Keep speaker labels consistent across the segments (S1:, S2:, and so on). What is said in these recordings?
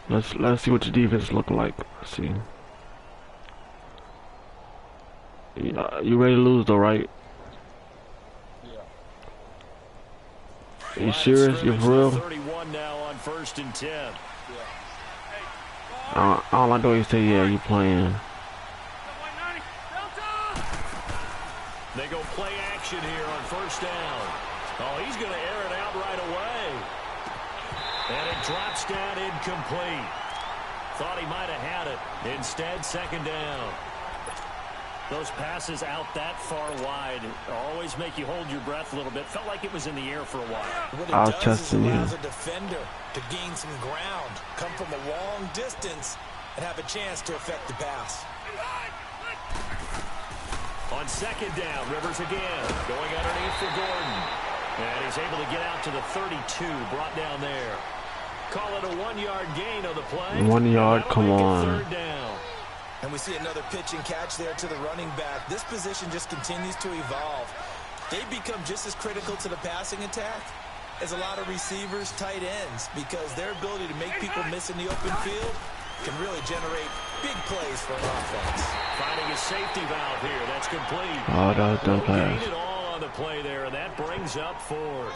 S1: Let's see what the defense look like. Let's see. You ready to lose though, right? Are you serious? You for real?
S2: 31 now on 1st and 10.
S1: I don't like the way you say, yeah, you playing.
S2: They go play action here on 1st down. Oh, he's going to air it out right away. And it drops down incomplete. Thought he might have had it. Instead, 2nd down. Those passes out that far wide always make you hold your breath a little bit. Felt like it was in the air for a while.
S3: What it does is allows a defender to gain some ground, come from a long distance, and have a chance to affect the pass.
S2: On 2nd down, Rivers again, going underneath for Gordon. And he's able to get out to the 32, brought down there. Call it a 1-yard gain on the play.
S1: 1 yard, come on.
S2: 3rd down.
S3: And we see another pitch and catch there to the running back. This position just continues to evolve. They become just as critical to the passing attack as a lot of receivers, tight ends, because their ability to make people miss in the open field can really generate big plays for an offense.
S2: Finding a safety valve here. That's complete.
S1: Oh, that was dumb pass.
S2: It all on the play there, and that brings up 4th.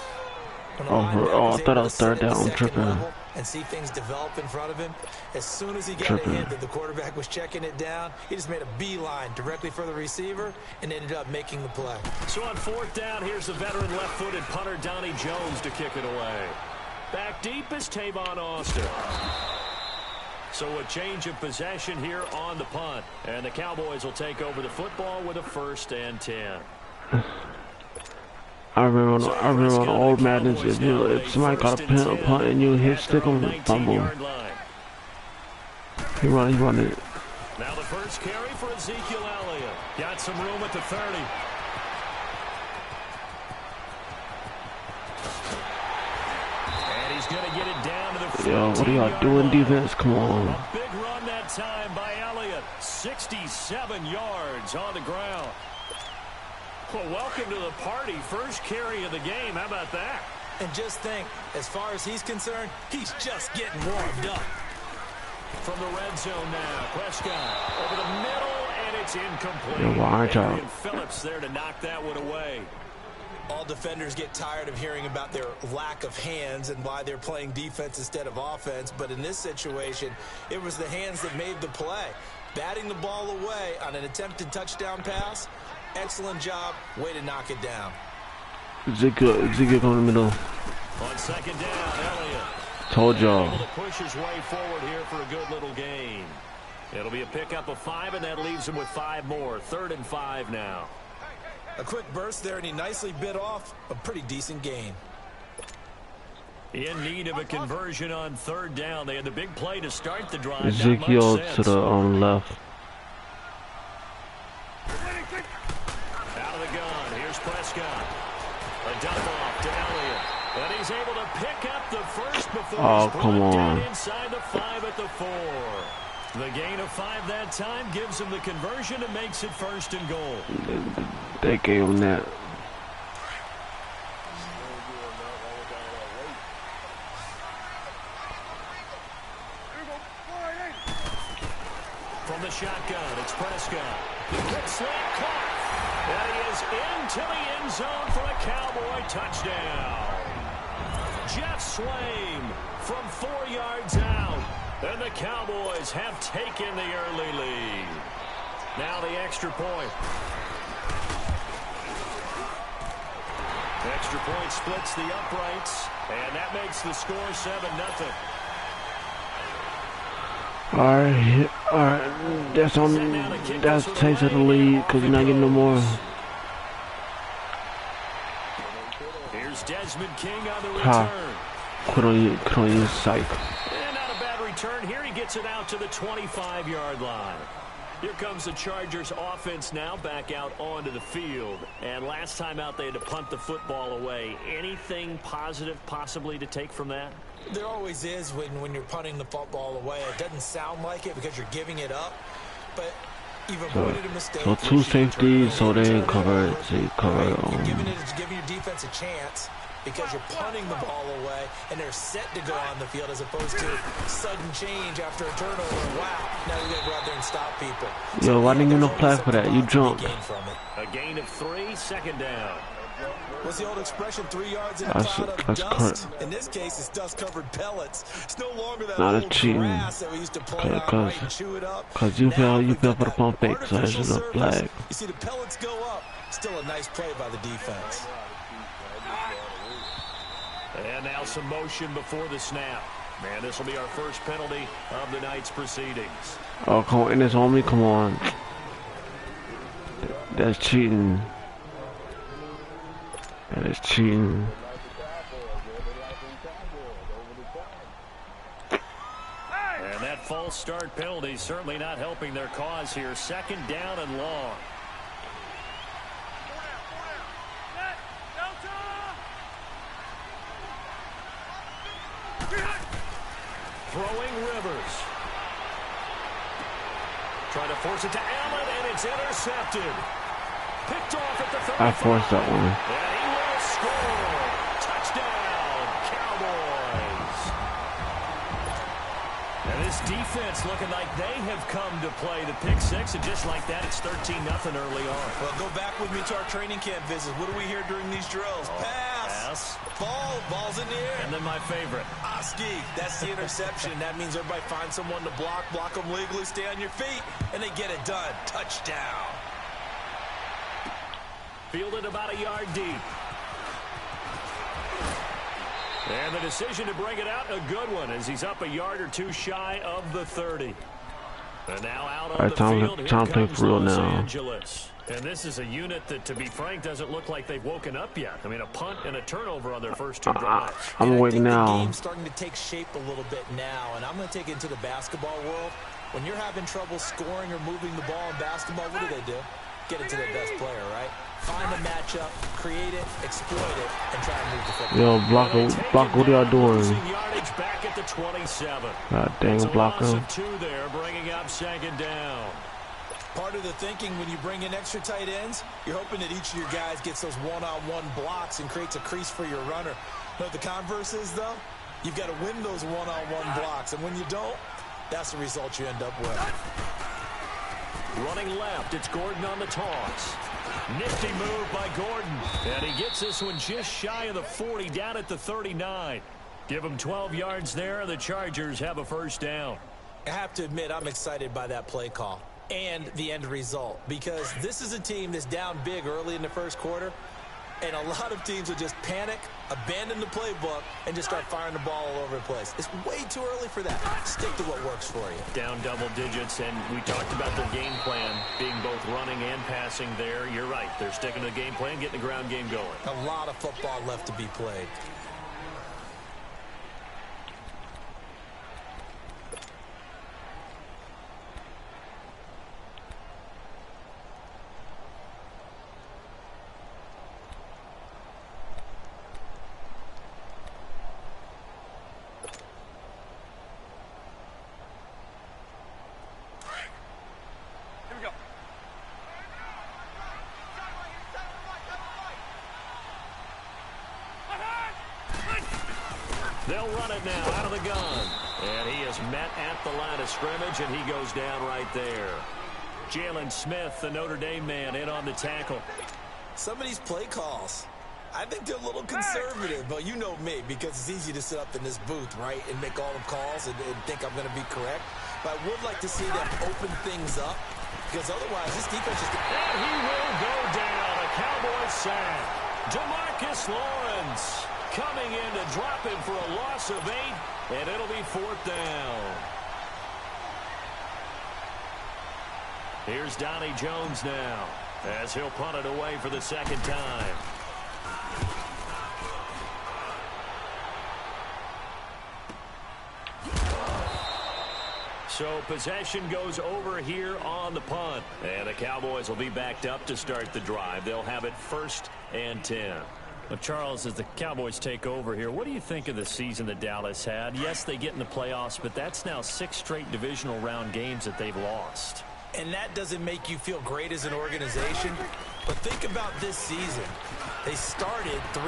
S1: Oh, I thought I was 3rd down. I'm tripping.
S3: And see things develop in front of him. As soon as he got a hint that the quarterback was checking it down, he just made a beeline directly for the receiver and ended up making the play.
S2: So on 4th down, here's the veteran left-footed punter Donnie Jones to kick it away. Back deep is Tavon Austin. So a change of possession here on the punt. And the Cowboys will take over the football with a 1st and 10.
S1: I remember on old Maddens, if somebody got a punt and you hit stick on the fumble. He run it.
S2: Now the first carry for Ezekiel Elliott. Got some room at the 30. And he's going to get it down to the 15.
S1: Yo, what are y'all doing, defense? Come on.
S2: A big run that time by Elliott. 67 yards on the ground. Well, welcome to the party. First carry of the game. How about that?
S3: And just think, as far as he's concerned, he's just getting warmed up.
S2: From the red zone now, Prescott over the middle, and it's incomplete.
S1: Yo, watch out.
S2: And Phillips there to knock that one away.
S3: All defenders get tired of hearing about their lack of hands and why they're playing defense instead of offense. But in this situation, it was the hands that made the play. Batting the ball away on an attempted touchdown pass. Excellent job. Way to knock it down.
S1: Ezekiel going in the middle.
S2: On 2nd down, Elliott.
S1: Told y'all.
S2: Able to push his way forward here for a good little gain. It'll be a pickup of 5, and that leaves him with 5 more. 3rd and 5 now.
S3: A quick burst there, and he nicely bit off a pretty decent gain.
S2: In need of a conversion on 3rd down. They had the big play to start the drive.
S1: Ezekiel to the left.
S2: Out of the gun. Here's Prescott. A dump off to Elliott. And he's able to pick up the first before he's brought down inside the 5 at the 4. The gain of 5 that time gives him the conversion and makes it 1st and goal.
S1: They gave him that.
S2: From the shotgun, it's Prescott. Quick slant caught. And he is into the end zone for a Cowboy touchdown. Jeff Swaim from 4 yards out. And the Cowboys have taken the early lead. Now the extra point. Extra point splits the uprights. And that makes the score 7-0.
S1: Alright, that's taste of the lead because you're not getting no more.
S2: Here's Desmond King on the return.
S1: Quit on your psych.
S2: And not a bad return here. He gets it out to the 25-yard line. Here comes the Chargers offense now back out onto the field. And last time out they had to punt the football away. Anything positive possibly to take from that?
S3: There always is when you're punting the football away. It doesn't sound like it because you're giving it up. But You've avoided a mistake.
S1: So two safeties, so they ain't covered. So you cover.
S3: You're giving your defense a chance because you're punting the ball away and they're set to go on the field as opposed to sudden change after a turnover. Wow, now you're going to go out there and stop people.
S1: Yo, why didn't you no flag for that? You jumped.
S2: A gain of 3, second down.
S3: What's the old expression? 3 yards in a cloud of dust. In this case, it's dust-covered pellets. It's no longer that
S1: not
S3: old
S1: a cheating.
S3: grass that we used to pull out right and chew it up.
S1: Cause you fell for the pump fake, so it's just a flag.
S3: You see the pellets go up. Still a nice play by the defense.
S2: And now some motion before the snap. Man, this will be our first penalty of the night's proceedings.
S1: Oh, come on, and it's on me. Come on. That's cheating. That is cheating.
S2: And that false start penalty certainly not helping their cause here. Second down and long. Throwing Rivers. Trying to force it to Allen, and it's intercepted. Picked off at the 35.
S1: I forced that one.
S2: And he will score. Touchdown, Cowboys. And this defense looking like they have come to play the pick six, and just like that, it's 13-0 early on.
S3: Well, go back with me to our training camp visits. What do we hear during these drills? Pass. Ball's in the air.
S2: And then my favorite.
S3: Oski, that's the interception. That means everybody finds someone to block them legally, stay on your feet, and they get it done. Touchdown.
S2: Fielded about a yard deep. And the decision to bring it out, a good one, as he's up a yard or two shy of the 30. And now out on the field, here comes Los Angeles. And this is a unit that, to be frank, doesn't look like they've woken up yet. I mean, a punt and a turnover on their first two drives.
S1: I'm awake now.
S3: The game's starting to take shape a little bit now, and I'm going to take it into the basketball world. When you're having trouble scoring or moving the ball in basketball, what do? Get it to their best player, right? Find a matchup, create it, exploit it, and try to move the football.
S1: Yo, block, what are y'all doing?
S2: Back at the 27.
S1: God dang, blocker.
S2: 2 there, bringing up second down.
S3: Part of the thinking when you bring in extra tight ends, you're hoping that each of your guys gets those one-on-one blocks and creates a crease for your runner. You know what the converse is, though? You've got to win those one-on-one blocks, and when you don't, that's the result you end up with.
S2: Running left, it's Gordon on the toss. Nifty move by Gordon. And he gets this one just shy of the 40, down at the 39. Give him 12 yards there, and the Chargers have a first down.
S3: I have to admit, I'm excited by that play call and the end result, because this is a team that's down big early in the first quarter, and a lot of teams will just panic, abandon the playbook, and just start firing the ball all over the place. It's way too early for that. Stick to what works for you.
S2: Down double digits, and we talked about their game plan being both running and passing there. You're right. They're sticking to the game plan, getting the ground game going.
S3: A lot of football left to be played.
S2: They'll run it now out of the gun. And he is met at the line of scrimmage, and he goes down right there. Jalen Smith, the Notre Dame man, in on the tackle.
S3: Some of these play calls, I think they're a little conservative, but you know me, because it's easy to sit up in this booth, right, and make all the calls and think I'm going to be correct. But I would like to see them open things up, because otherwise this defense is...
S2: And he will go down. A Cowboys sack. DeMarcus Lawrence coming in to drop him for a loss of 8, and it'll be 4th down. Here's Donnie Jones now, as he'll punt it away for the second time. So possession goes over here on the punt, and the Cowboys will be backed up to start the drive. They'll have it 1st and 10. Well, Charles, as the Cowboys take over here, what do you think of the season that Dallas had? Yes, they get in the playoffs, but that's now 6 straight divisional round games that they've lost.
S3: And that doesn't make you feel great as an organization. But think about this season. They started 3-5.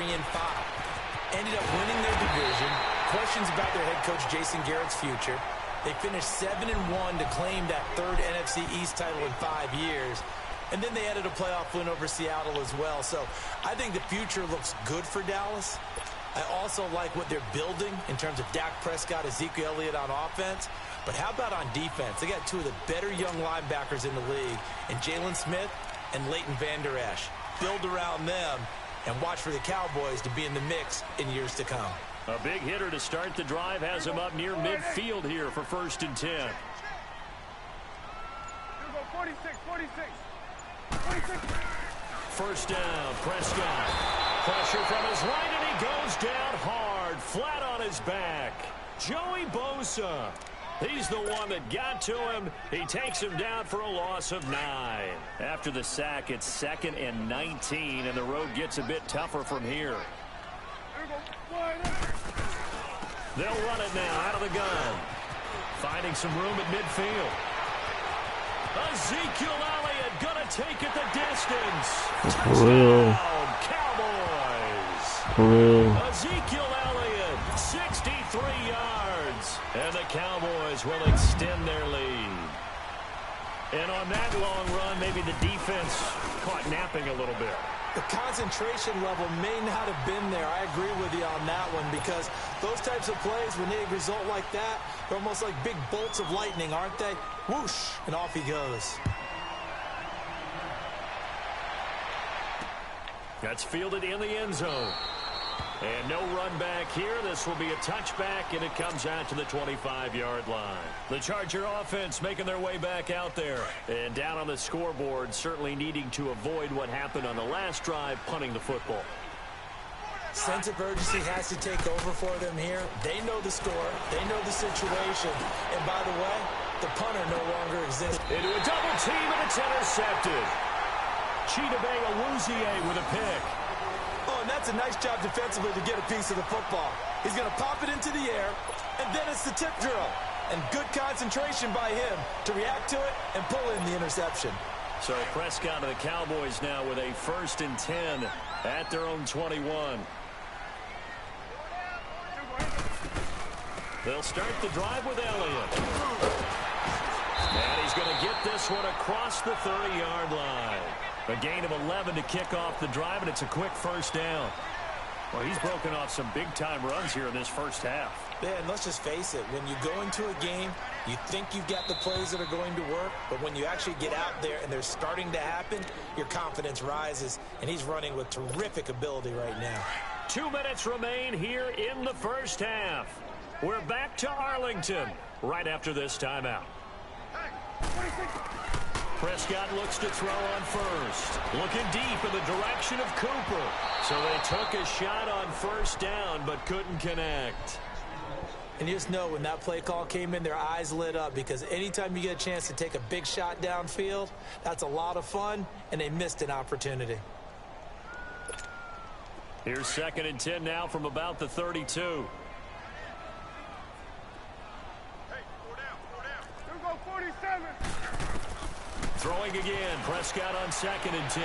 S3: Ended up winning their division. Questions about their head coach Jason Garrett's future. They finished 7-1 to claim that third NFC East title in 5 years. And then they added a playoff win over Seattle as well. So I think the future looks good for Dallas. I also like what they're building in terms of Dak Prescott, Ezekiel Elliott on offense. But how about on defense? They got two of the better young linebackers in the league, in Jalen Smith and Leighton Vander Esch. Build around them and watch for the Cowboys to be in the mix in years to come.
S2: A big hitter to start the drive has him up near midfield here for 1st and 10.
S4: 46.
S2: 1st down, Prescott. Pressure from his right, and he goes down hard, flat on his back. Joey Bosa. He's the one that got to him. He takes him down for a loss of 9. After the sack, it's 2nd and 19, and the road gets a bit tougher from here. They'll run it now out of the gun. Finding some room at midfield. Ezekiel Elliott going to take it the distance.
S1: Real.
S2: Cowboys.
S1: Real.
S2: Ezekiel Elliott, 63 yards. And the Cowboys will extend their lead. And on that long run, maybe the defense caught napping a little bit.
S3: The concentration level may not have been there. I agree with you on that one, because those types of plays, when they result like that, they're almost like big bolts of lightning, aren't they? Whoosh, and off he goes.
S2: That's fielded in the end zone. And no run back here. This will be a touchback, and it comes out to the 25-yard line. The Charger offense making their way back out there. And down on the scoreboard, certainly needing to avoid what happened on the last drive, punting the football.
S3: Sense of urgency has to take over for them here. They know the score. They know the situation. And by the way, the punter no longer exists.
S2: Into a double team, and it's intercepted. Chidobe Awuzie with a pick.
S3: Oh, and that's a nice job defensively to get a piece of the football. He's going to pop it into the air, and then it's the tip drill. And good concentration by him to react to it and pull in the interception.
S2: So Prescott and the Cowboys now with a 1st and 10 at their own 21. They'll start the drive with Elliott. And he's going to get this one across the 30-yard line. A gain of 11 to kick off the drive, and it's a quick 1st down. Well, he's broken off some big-time runs here in this first half.
S3: Yeah, and let's just face it. When you go into a game, you think you've got the plays that are going to work, but when you actually get out there and they're starting to happen, your confidence rises, and he's running with terrific ability right now.
S2: 2 minutes remain here in the first half. We're back to Arlington right after this timeout. Prescott looks to throw on first. Looking deep in the direction of Cooper. So they took a shot on 1st down, but couldn't connect.
S3: And you just know when that play call came in, their eyes lit up, because anytime you get a chance to take a big shot downfield, that's a lot of fun, and they missed an opportunity.
S2: Here's 2nd and 10 now from about the 32. Throwing again, Prescott on 2nd and 10.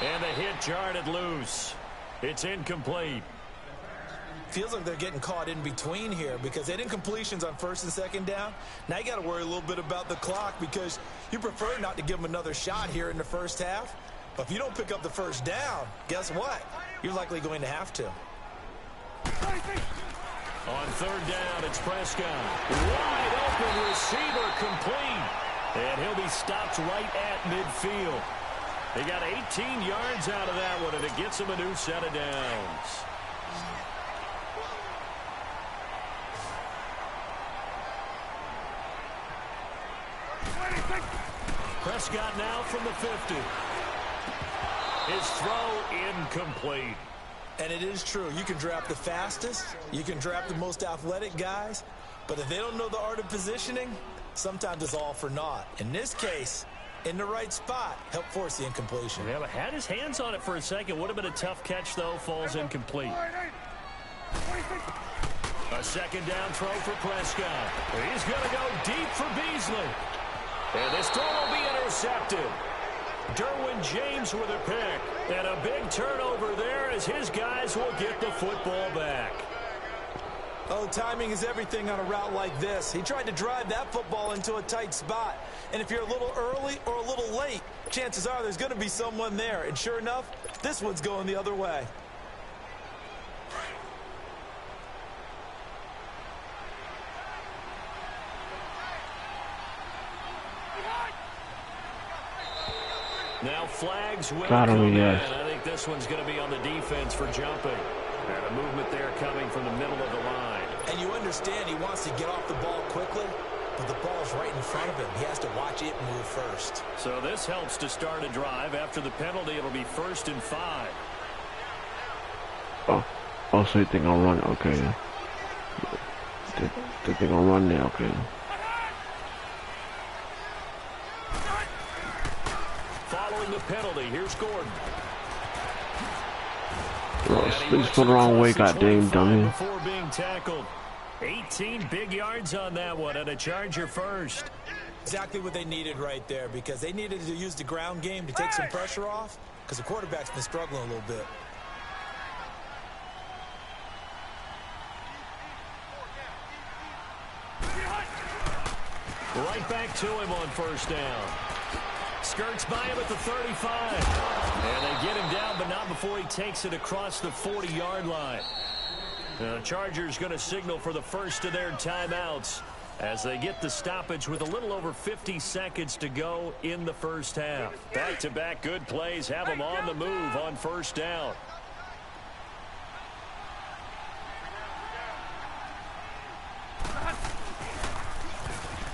S2: And the hit jarred it loose. It's incomplete.
S3: Feels like they're getting caught in between here, because they did incompletions on 1st and 2nd down. Now you got to worry a little bit about the clock, because you prefer not to give them another shot here in the first half. But if you don't pick up the 1st down, guess what? You're likely going to have to.
S2: On 3rd down, it's Prescott. Wide open receiver, complete. And he'll be stopped right at midfield. He got 18 yards out of that one, and it gets him a new set of downs. Prescott now from the 50. His throw incomplete.
S3: And it is true. You can draft the fastest. You can draft the most athletic guys. But if they don't know the art of positioning, sometimes it's all for naught. In this case, in the right spot, help force the incompletion.
S2: Yeah, but had his hands on it for a second. Would have been a tough catch, though. Falls incomplete. A 2nd down throw for Prescott. He's going to go deep for Beasley. And this throw will be intercepted. Derwin James with a pick. And a big turnover there as his guys will get the football back.
S3: Oh, timing is everything on a route like this. He tried to drive that football into a tight spot. And if you're a little early or a little late, chances are there's going to be someone there. And sure enough, this one's going the other way.
S2: Now flags will come in.
S1: Yes.
S2: I think this one's going to be on the defense for jumping. And a movement there coming from the middle of the line.
S3: And you understand he wants to get off the ball quickly, but the ball's right in front of him. He has to watch it move first.
S2: So this helps to start a drive. After the penalty, it'll be 1st and 5.
S1: Oh, so you think I'll run? Okay. They think I'll run now, okay.
S2: Following the penalty, here's Gordon.
S1: Please put the wrong way, goddamn dummy.
S2: Before being tackled. 18 big yards on that one, and a Charger first.
S3: Exactly what they needed right there, because they needed to use the ground game to take some pressure off, because the quarterback's been struggling a little bit.
S2: Right back to him on 1st down. Skirts by him at the 35. And they get him down, but not before he takes it across the 40-yard line. The Chargers going to signal for the first of their timeouts as they get the stoppage with a little over 50 seconds to go in the first half. Back-to-back good plays have them on the move on 1st down.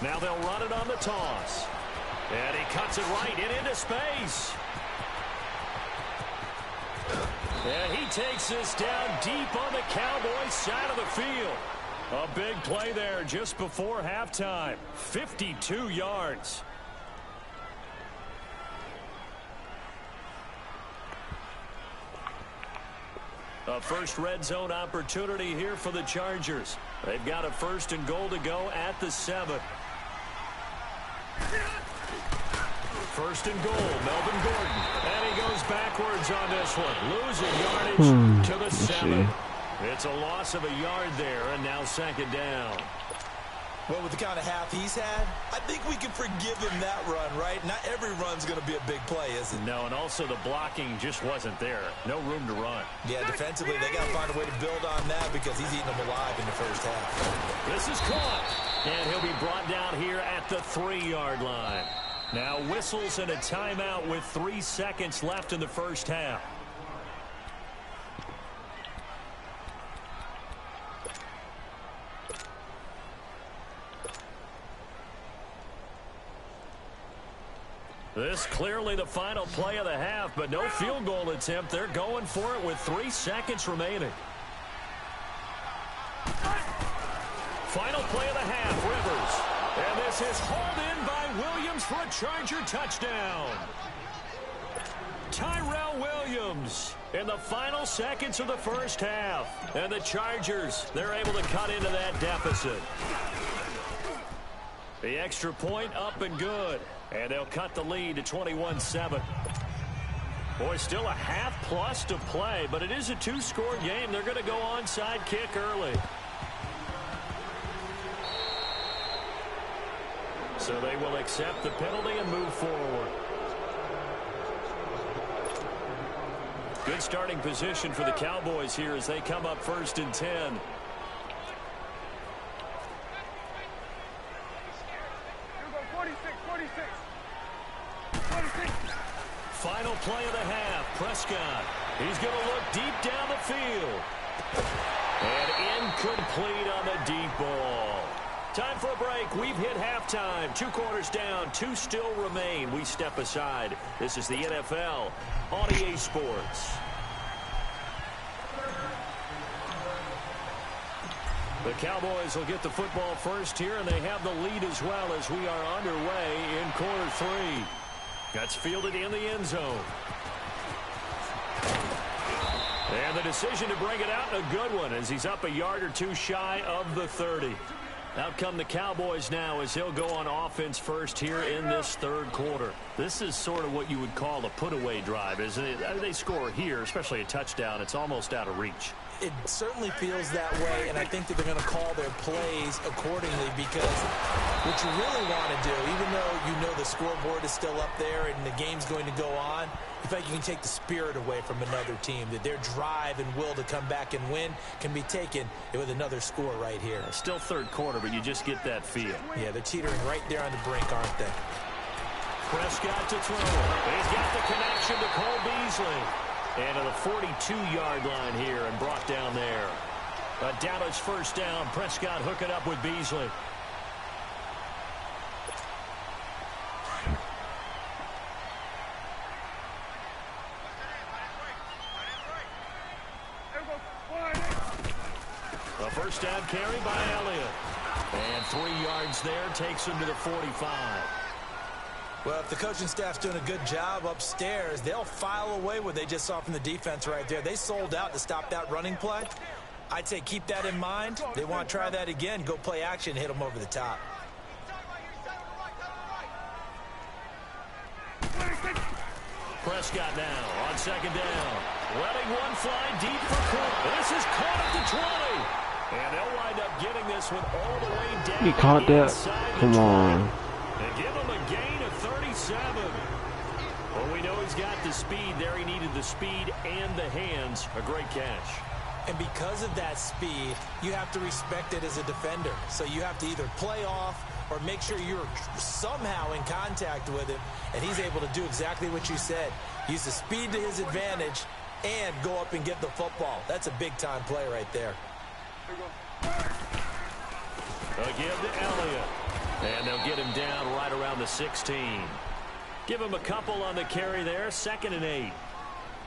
S2: Now they'll run it on the toss. And he cuts it right into space. And he takes this down deep on the Cowboys side of the field. A big play there just before halftime. 52 yards. A first red zone opportunity here for the Chargers. They've got a 1st and goal to go at the 7. 1st and goal, Melvin Gordon. And he goes backwards on this one. Losing yardage to the 7. It's a loss of a yard there, and now 2nd down.
S3: Well, with the kind of half he's had, I think we can forgive him that run, right? Not every run's going to be a big play, is it?
S2: No, and also the blocking just wasn't there. No room to run.
S3: Yeah, defensively, they got to find a way to build on that because he's eating them alive in the first half.
S2: This is caught, and he'll be brought down here at the 3-yard line. Now whistles and a timeout with 3 seconds left in the first half. This clearly the final play of the half, but no field goal attempt. They're going for it with 3 seconds remaining. Final play of the half, Rivers. And this is hauled in by Williams for a Charger touchdown. Tyrell Williams in the final seconds of the first half. And the Chargers, they're able to cut into that deficit. The extra point up and good. And they'll cut the lead to 21-7. Boy, still a half plus to play, but it is a 2-score game. They're going to go onside kick early. So they will accept the penalty and move forward. Good starting position for the Cowboys here as they come up 1st and 10. Final play of the half. Prescott. He's going to look deep down the field. And incomplete on the deep ball. Time for a break. We've hit halftime. 2 quarters down. 2 still remain. We step aside. This is the NFL on EA Sports. The Cowboys will get the football first here, and they have the lead as well as we are underway in quarter 3. That's fielded in the end zone. And the decision to bring it out, a good one, as he's up a yard or 2 shy of the 30. Out come the Cowboys now as he'll go on offense first here in this third quarter. This is sort of what you would call a put-away drive, isn't it? They score here, especially a touchdown. It's almost out of reach.
S3: It certainly feels that way, and I think that they're going to call their plays accordingly because what you really want to do, even though you know the scoreboard is still up there and the game's going to go on, you feel like you can take the spirit away from another team, that their drive and will to come back and win can be taken with another score right here.
S2: Still third quarter, but you just get that feel.
S3: Yeah, they're teetering right there on the brink, aren't they?
S2: Prescott to throw. He's got the connection to Cole Beasley. And to the 42-yard line here and brought down there. A Dallas first down. Prescott hooking up with Beasley. A first down carry by Elliott. And 3 yards there takes him to the 45.
S3: Well, if the coaching staff's doing a good job upstairs, they'll file away what they just saw from the defense right there. They sold out to stop that running play. I'd say keep that in mind. They want to try that again. Go play action, hit them over the top.
S2: Prescott now on second down. Letting one fly deep for Cook. This is caught at the 20. And they'll wind up getting this one all the way down.
S1: He caught that. Come on.
S2: And give him a gain of 37. Well, we know he's got the speed there. He needed the speed and the hands. A great catch.
S3: And because of that speed, you have to respect it as a defender. So you have to either play off or make sure you're somehow in contact with him. And he's able to do exactly what you said. Use the speed to his advantage and go up and get the football. That's a big-time play right there.
S2: Again to Elliott. And they'll get him down right around the 16. Give him a couple on the carry there. 2nd and 8.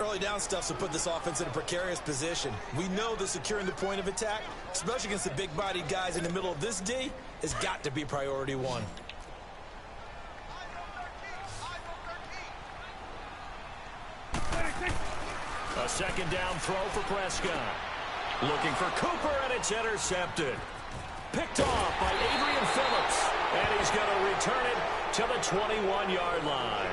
S3: Early down stuff to put this offense in a precarious position. We know that securing the point of attack, especially against the big-bodied guys in the middle of this D, has got to be priority one.
S2: A second down throw for Prescott. Looking for Cooper, and it's intercepted. Picked off by Adrian Phillips. And he's going to return it to the 21-yard line.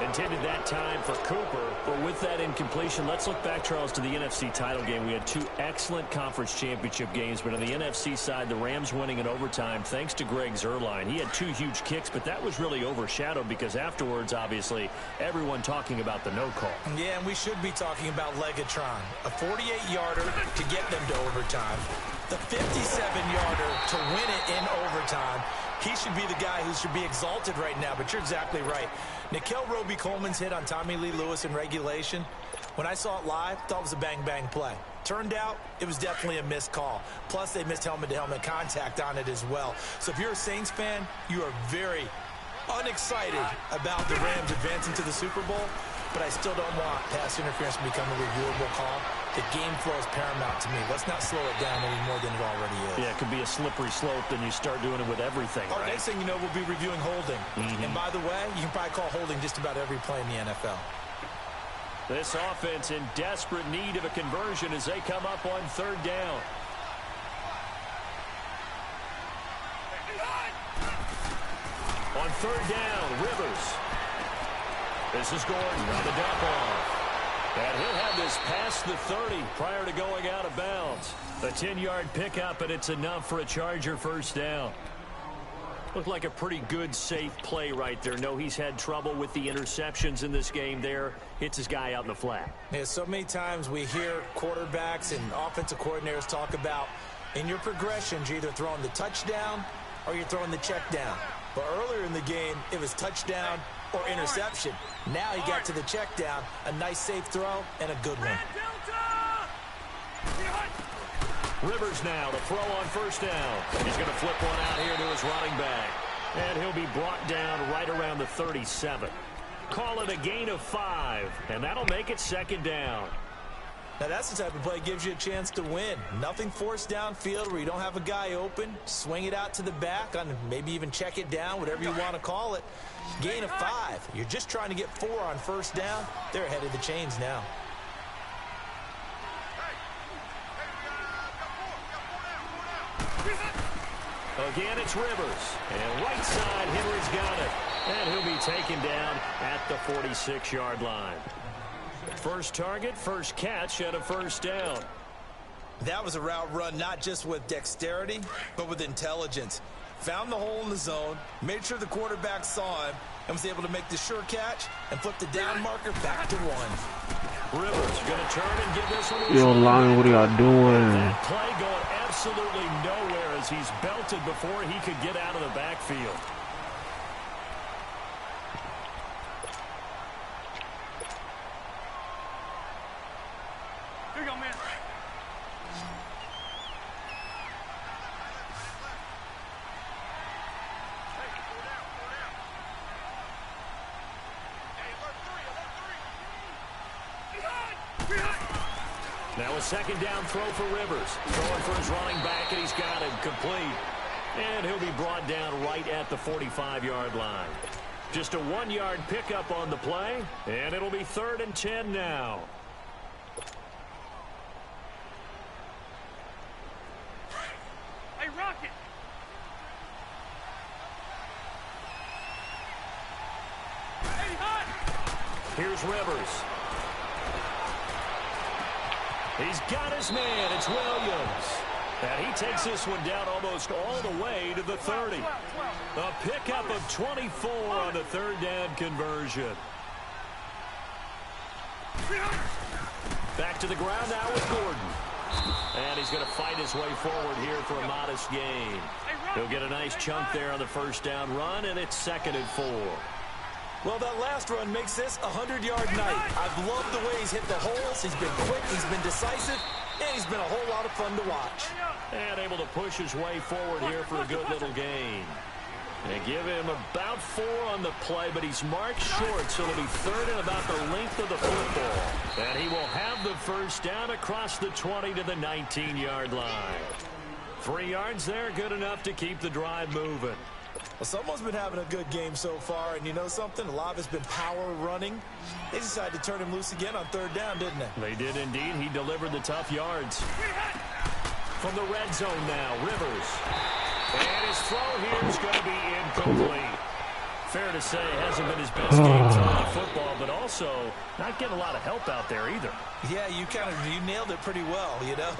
S2: Intended that time for Cooper, but with that incompletion, let's look back, Charles, to the NFC title game. We had 2 excellent conference championship games, but on the NFC side, the Rams winning in overtime thanks to Greg Zuerlein. He had 2 huge kicks, but that was really overshadowed because afterwards, obviously, everyone talking about the no call.
S3: Yeah, and we should be talking about Legatron. A 48-yarder to get them to overtime. The 57-yarder to win it in overtime. He should be the guy who should be exalted right now, but you're exactly right. Nikel Roby-Coleman's hit on Tommy Lee Lewis in regulation, when I saw it live, thought it was a bang-bang play. Turned out, it was definitely a missed call. Plus, they missed helmet-to-helmet contact on it as well. So if you're a Saints fan, you are very unexcited about the Rams advancing to the Super Bowl, but I still don't want pass interference to become a reviewable call. The game flow is paramount to me. Let's not slow it down any more than it already is.
S2: Yeah, it could be a slippery slope, then you start doing it with everything,
S3: Oh,
S2: right?
S3: next thing you know, we'll be reviewing holding. And by the way, you can probably call holding just about every play in the NFL.
S2: This offense in desperate need of a conversion as they come up on 3rd down. On 3rd down, Rivers. This is Gordon on the dump off. And he'll have this past the 30 prior to going out of bounds. A 10-yard pickup, and it's enough for a Charger first down. Looked like a pretty good, safe play right there. No, he's had trouble with the interceptions in this game there. Hits his guy out in the flat.
S3: Yeah, so many times we hear quarterbacks and offensive coordinators talk about in your progressions, you're either throwing the touchdown or you're throwing the check down. But earlier in the game, it was touchdown or interception. Now he got to the check down, a nice safe throw, and a good one.
S2: Rivers now to throw on first down. He's going to flip one out here to his running back. And he'll be brought down right around the 37. Call it a gain of 5, and that'll make it 2nd down.
S3: Now that's the type of play that gives you a chance to win. Nothing forced downfield where you don't have a guy open. Swing it out to the back, on maybe even check it down, whatever you want to call it. Gain of 5. You're just trying to get 4 on first down. They're ahead of the chains now.
S2: Again, it's Rivers. And right side, Henry's got it. And he'll be taken down at the 46-yard line. First target, first catch, and a first down.
S3: That was a route run not just with dexterity, but with intelligence. Found the hole in the zone, made sure the quarterback saw him, and was able to make the sure catch and flip the down marker back to one.
S2: Rivers going to turn and give this one.
S1: Yo, line, what are y'all doing?
S2: That play going absolutely nowhere as he's belted before he could get out of the backfield.
S4: Here you go, man.
S2: Now a second down throw for Rivers. Throwing for his running back, and he's got it complete. And he'll be brought down right at the 45-yard line. Just a 1-yard pickup on the play, and it'll be 3rd and 10 now.
S4: Hey, Rocket! Hey, hot!
S2: Here's Rivers. He's got his man. It's Williams. And he takes this one down almost all the way to the 30. A pickup of 24 on the 3rd down conversion. Back to the ground now with Gordon. And he's going to fight his way forward here for a modest gain. He'll get a nice chunk there on the first down run, and it's 2nd and 4.
S3: Well, that last run makes this a 100-yard night. I've loved the way he's hit the holes. He's been quick, he's been decisive, and he's been a whole lot of fun to watch.
S2: And able to push his way forward here for a good little gain. They give him about 4 on the play, but he's marked short, so it'll be 3rd and about the length of the football. And he will have the first down across the 20 to the 19-yard line. 3 yards there, good enough to keep the drive moving.
S3: Well, someone's been having a good game so far, and you know something? A lot of it's been power running. They decided to turn him loose again on 3rd down, didn't they?
S2: They did indeed. He delivered the tough yards. From the red zone now, Rivers. And his throw here is going to be incomplete. Fair to say, hasn't been his best game throwing the football, but also not getting a lot of help out there either.
S3: Yeah, you nailed it pretty well, you know.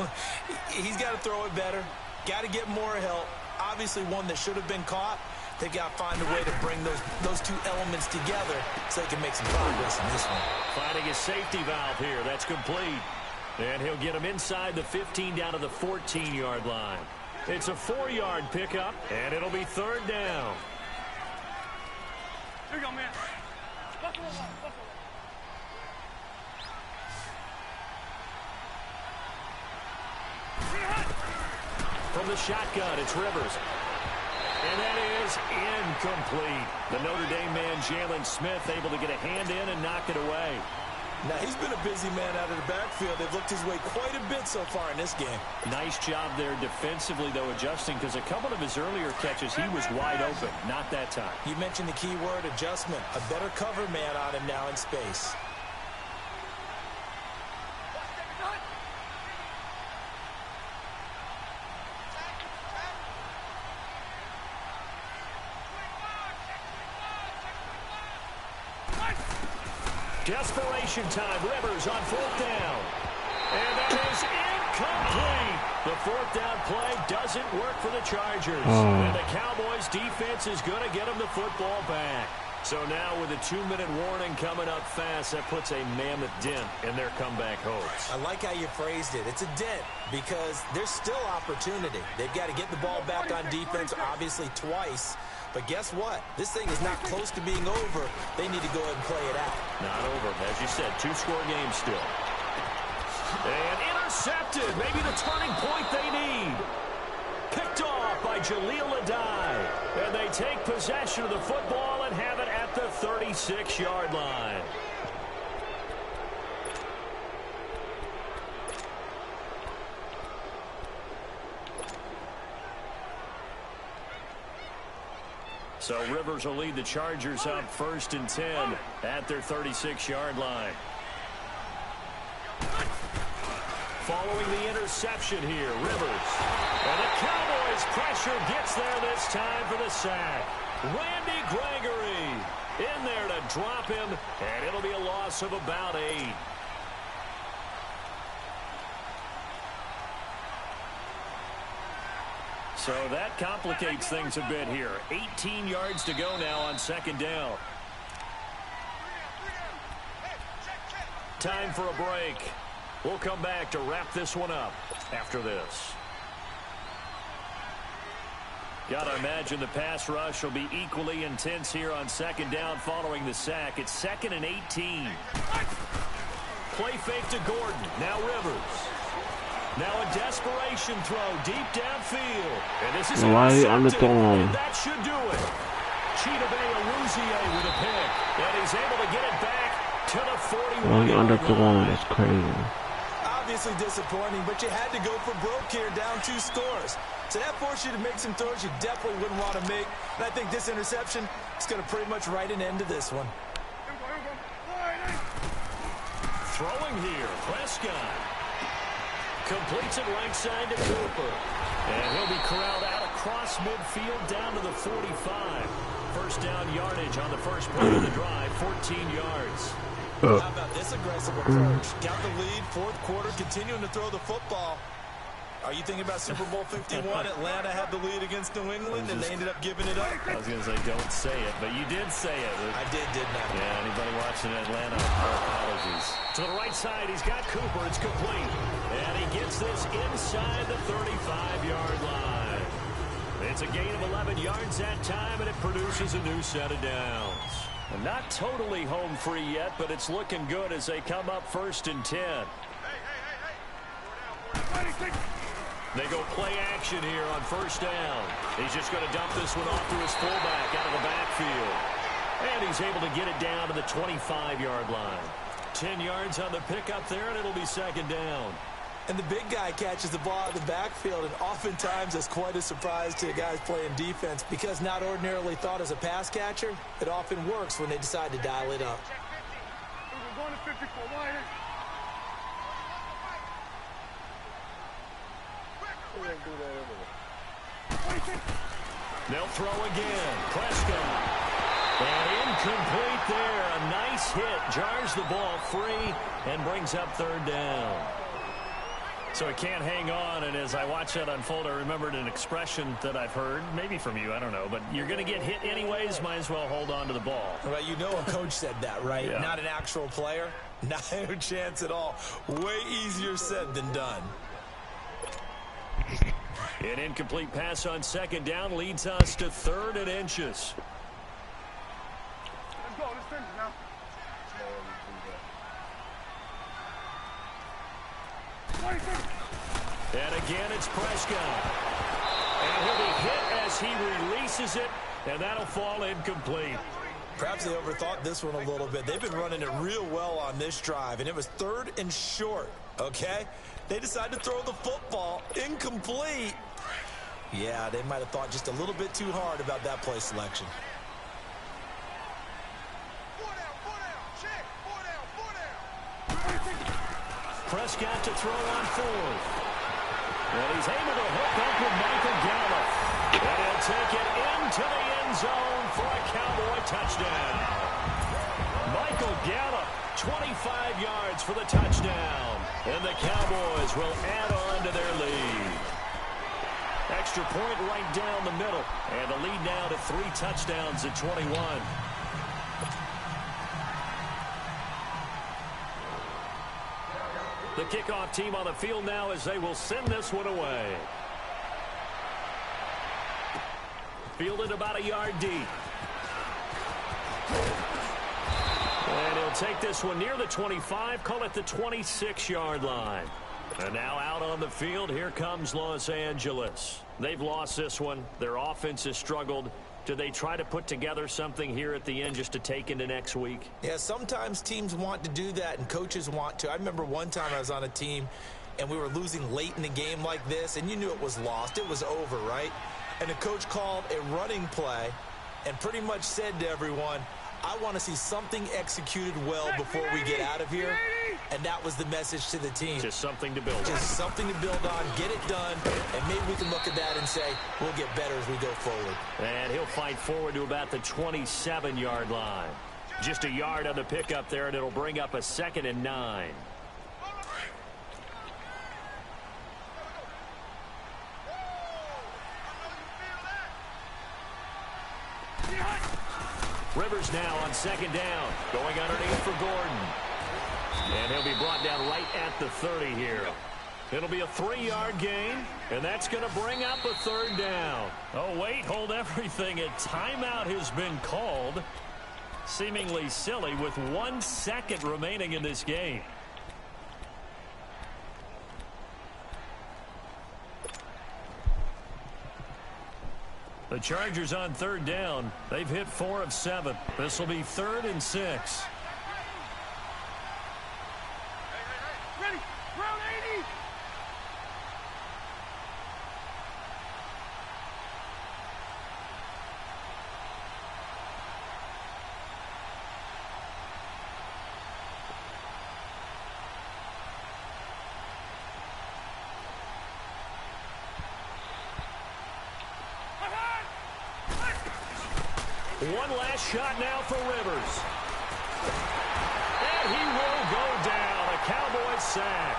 S3: He's got to throw it better. Got to get more help. Obviously one that should have been caught. They've got to find a way to bring those two elements together so they can make some progress in this one.
S2: Finding his safety valve here. That's complete. And he'll get him inside the 15 down to the 14-yard line. It's a 4-yard pickup, and it'll be 3rd down.
S4: Here you go, man. Buffalo, Buffalo.
S2: From the shotgun, it's Rivers. And that is incomplete. The Notre Dame man, Jalen Smith, able to get a hand in and knock it away.
S3: Now, he's been a busy man out of the backfield. They've looked his way quite a bit so far in this game.
S2: Nice job there defensively, though, adjusting, because a couple of his earlier catches, he was wide open. Not that time.
S3: You mentioned the key word, adjustment. A better cover man on him now in space.
S2: Desperation time. Rivers on 4th down. And that is incomplete. The 4th down play doesn't work for the Chargers. And the Cowboys defense is going to get them the football back. So now with a 2-minute warning coming up fast, that puts a mammoth dent in their comeback hopes.
S3: I like how you phrased it. It's a dent because there's still opportunity. They've got to get the ball back on defense, obviously twice. But guess what? This thing is not close to being over. They need to go ahead and play it out.
S2: Not over. As you said, 2-score game still. And intercepted. Maybe the turning point they need. Picked off by Jaleel Adai. And they take possession of the football and have it at the 36-yard line. So Rivers will lead the Chargers up 1st and 10 at their 36-yard line. Following the interception here, Rivers. And the Cowboys pressure gets there this time for the sack. Randy Gregory in there to drop him, and it'll be a loss of about 8. So that complicates things a bit here. 18 yards to go now on second down. Time for a break. We'll come back to wrap this one up after this. Gotta imagine the pass rush will be equally intense here on second down following the sack. It's 2nd and 18. Play fake to Gordon. Now Rivers. Now a desperation throw deep downfield. And this is intercepted, and that should do it. Chidobe Awuzie with a pick. And he's able to get it back to the 41.
S1: Underthrown. That's crazy.
S3: Obviously disappointing, but you had to go for broke here, down 2 scores. So that forced you to make some throws you definitely wouldn't want to make. And I think this interception is going to pretty much write an end to this one.
S2: Throwing here, Prescott. Completes it right side to Cooper. And he'll be corralled out across midfield down to the 45. First down yardage on the first play of the drive, 14 yards.
S3: How about this aggressive approach? Got the lead, 4th quarter, continuing to throw the football. Are you thinking about Super Bowl 51? Atlanta had the lead against New England, and they ended up giving it up.
S2: I was going to say, don't say it, but you did say it.
S3: I didn't I?
S2: Yeah, anybody watching Atlanta, apologies. To the right side, he's got Cooper. It's complete. And he gets this inside the 35-yard line. It's a gain of 11 yards that time, and it produces a new set of downs. And not totally home free yet, but it's looking good as they come up 1st and 10. They go play action here on 1st down. He's just going to dump this one off to his fullback out of the backfield. And he's able to get it down to the 25-yard line. 10 yards on the pickup there, and it'll be 2nd down.
S3: And the big guy catches the ball out of the backfield, and oftentimes that's quite a surprise to the guys playing defense because not ordinarily thought as a pass catcher, it often works when they decide to dial it up.
S4: We're going to 54 wide.
S2: They'll throw again. Prescott. And incomplete there. A nice hit. Jars the ball free and brings up 3rd down. So it can't hang on, and as I watch that unfold, I remembered an expression that I've heard, maybe from you, I don't know, but you're going to get hit anyways, might as well hold on to the ball.
S3: Well, you know a coach said that, right?
S2: Yeah.
S3: Not an actual player. Not a chance at all. Way easier said than done.
S2: An incomplete pass on 2nd down leads us to 3rd and inches.
S4: Let's go. Let's finish now.
S2: And again, it's Prescott. And he'll be hit as he releases it, and that'll fall incomplete.
S3: Perhaps they overthought this one a little bit. They've been running it real well on this drive, and it was 3rd and short, okay? They decided to throw the football incomplete. Yeah, they might have thought just a little bit too hard about that play selection.
S2: Prescott to throw on 4th. And he's able to hook up with Michael Gallup. And he'll take it into the end zone for a Cowboy touchdown. Michael Gallup, 25 yards for the touchdown. And the Cowboys will add on to their lead. Extra point right down the middle. And the lead now to 3 touchdowns at 21. The kickoff team on the field now as they will send this one away. Fielded about a yard deep. And he'll take this one near the 25, call it the 26-yard line. And now out on the field, here comes Los Angeles. They've lost this one. Their offense has struggled. Do they try to put together something here at the end just to take into next week?
S3: Yeah, sometimes teams want to do that and coaches want to. I remember one time I was on a team and we were losing late in the game like this, and you knew it was lost. It was over, right? And the coach called a running play and pretty much said to everyone, I want to see something executed well before we get out of here. And that was the message to the team.
S2: Just something to build on.
S3: Just something to build on, get it done, and maybe we can look at that and say, we'll get better as we go forward.
S2: And he'll fight forward to about the 27-yard line. Just a yard on the pickup there, and it'll bring up a 2nd and 9. Rivers now on 2nd down, going underneath for Gordon. And he'll be brought down right at the 30 here. It'll be a 3-yard gain, and that's going to bring up a 3rd down. Oh, wait, hold everything. A timeout has been called. Seemingly silly with 1 second remaining in this game. The Chargers on 3rd down. They've hit 4 of 7. This will be 3rd and 6.
S4: Ready? Round 80.
S2: One last shot now for Rivers. And he will go down. A Cowboys sack.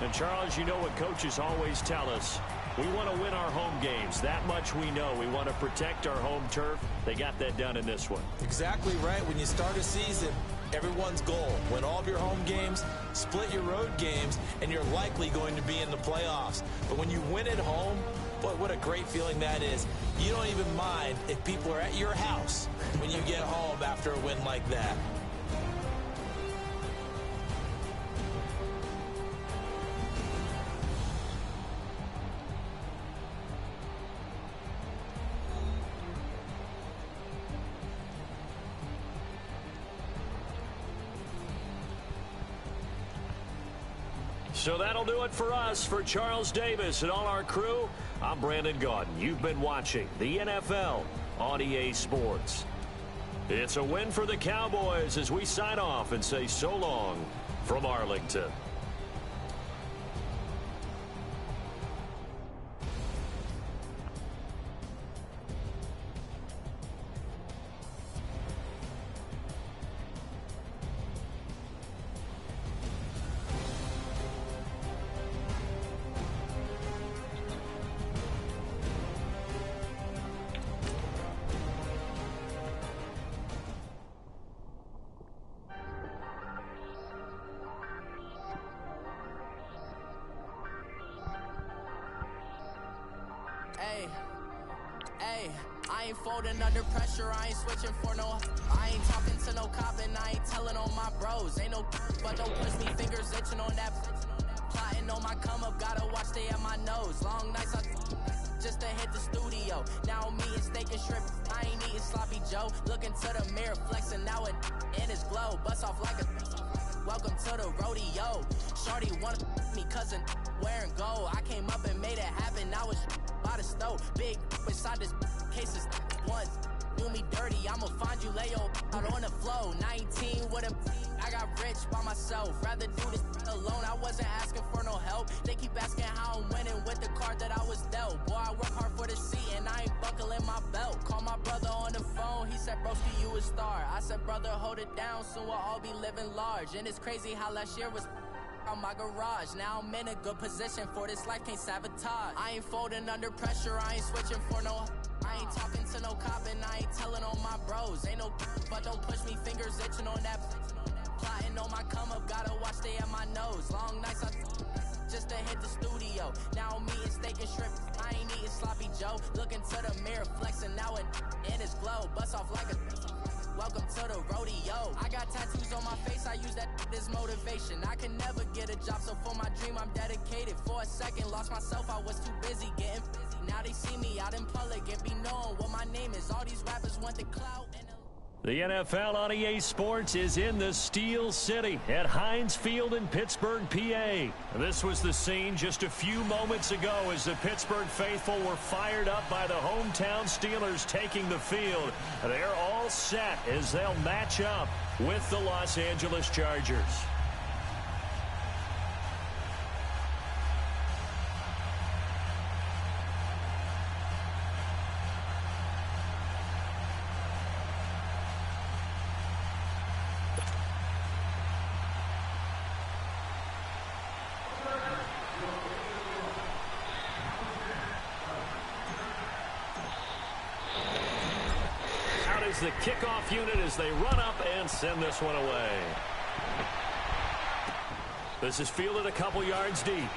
S2: And Charles, you know what coaches always tell us. We want to win our home games. That much we know. We want to protect our home turf. They got that done in this one.
S3: Exactly right. When you start a season, everyone's goal: win all of your home games, split your road games, and you're likely going to be in the playoffs. But when you win at home, boy, what a great feeling that is. You don't even mind if people are at your house when you get home after a win like that.
S2: So that'll do it for us. For Charles Davis and all our crew, I'm Brandon Gaudin. You've been watching the NFL on EA Sports. It's a win for the Cowboys as we sign off and say so long from Arlington.
S5: Hey, I ain't folding under pressure, I ain't switching for no. I ain't talking to no cop and I ain't telling on my bros. Ain't no but don't push me, fingers itching on that. Plotting on my come up, gotta watch stay at my nose. Long nights I just to hit the studio. Now I'm eating steak and shrimp, I ain't eating sloppy Joe. Looking to the mirror, flexing now it in his glow. Bust off like a welcome to the rodeo. Shorty wanna me cousin wearing gold. I came up and made it happen, I was by the stove. Big inside this cases once do me dirty, I'ma find you lay your out on the flow. 19 with a I got rich by myself, rather do this alone. I wasn't asking for no help, they keep asking how I'm winning with the card that I was dealt. Boy, I work hard for the seat and I ain't buckling my belt. Call my brother on the phone, he said broski you a star. I said brother hold it down, soon we'll all be living large. And it's crazy how last year was on my garage. Now I'm in a good position for this life, can't sabotage. I ain't folding under pressure, I ain't switching for no. I ain't talking to no cop and I ain't telling on my bros. Ain't no but don't push me, fingers itching on that. Plotting on my come up, gotta watch stay at my nose. Long nights I just to hit the studio. Now I'm eating steak and shrimp, I ain't eating sloppy Joe. Looking to the mirror, flexing now and in his glow. Bust off like a welcome to the rodeo. I got tattoos on my face, I use that as motivation. I can never get a job, so for my dream I'm dedicated. For a second, lost myself, I was too busy getting busy. Now they see me out in public and be knowing what my name is. All these rappers want the clout and
S2: The NFL on EA Sports is in the Steel City at Heinz Field in Pittsburgh, PA. This was the scene just a few moments ago as the Pittsburgh faithful were fired up by the hometown Steelers taking the field. They're all set as they'll match up with the Los Angeles Chargers. The kickoff unit as they run up and send this one away. This is fielded a couple yards deep.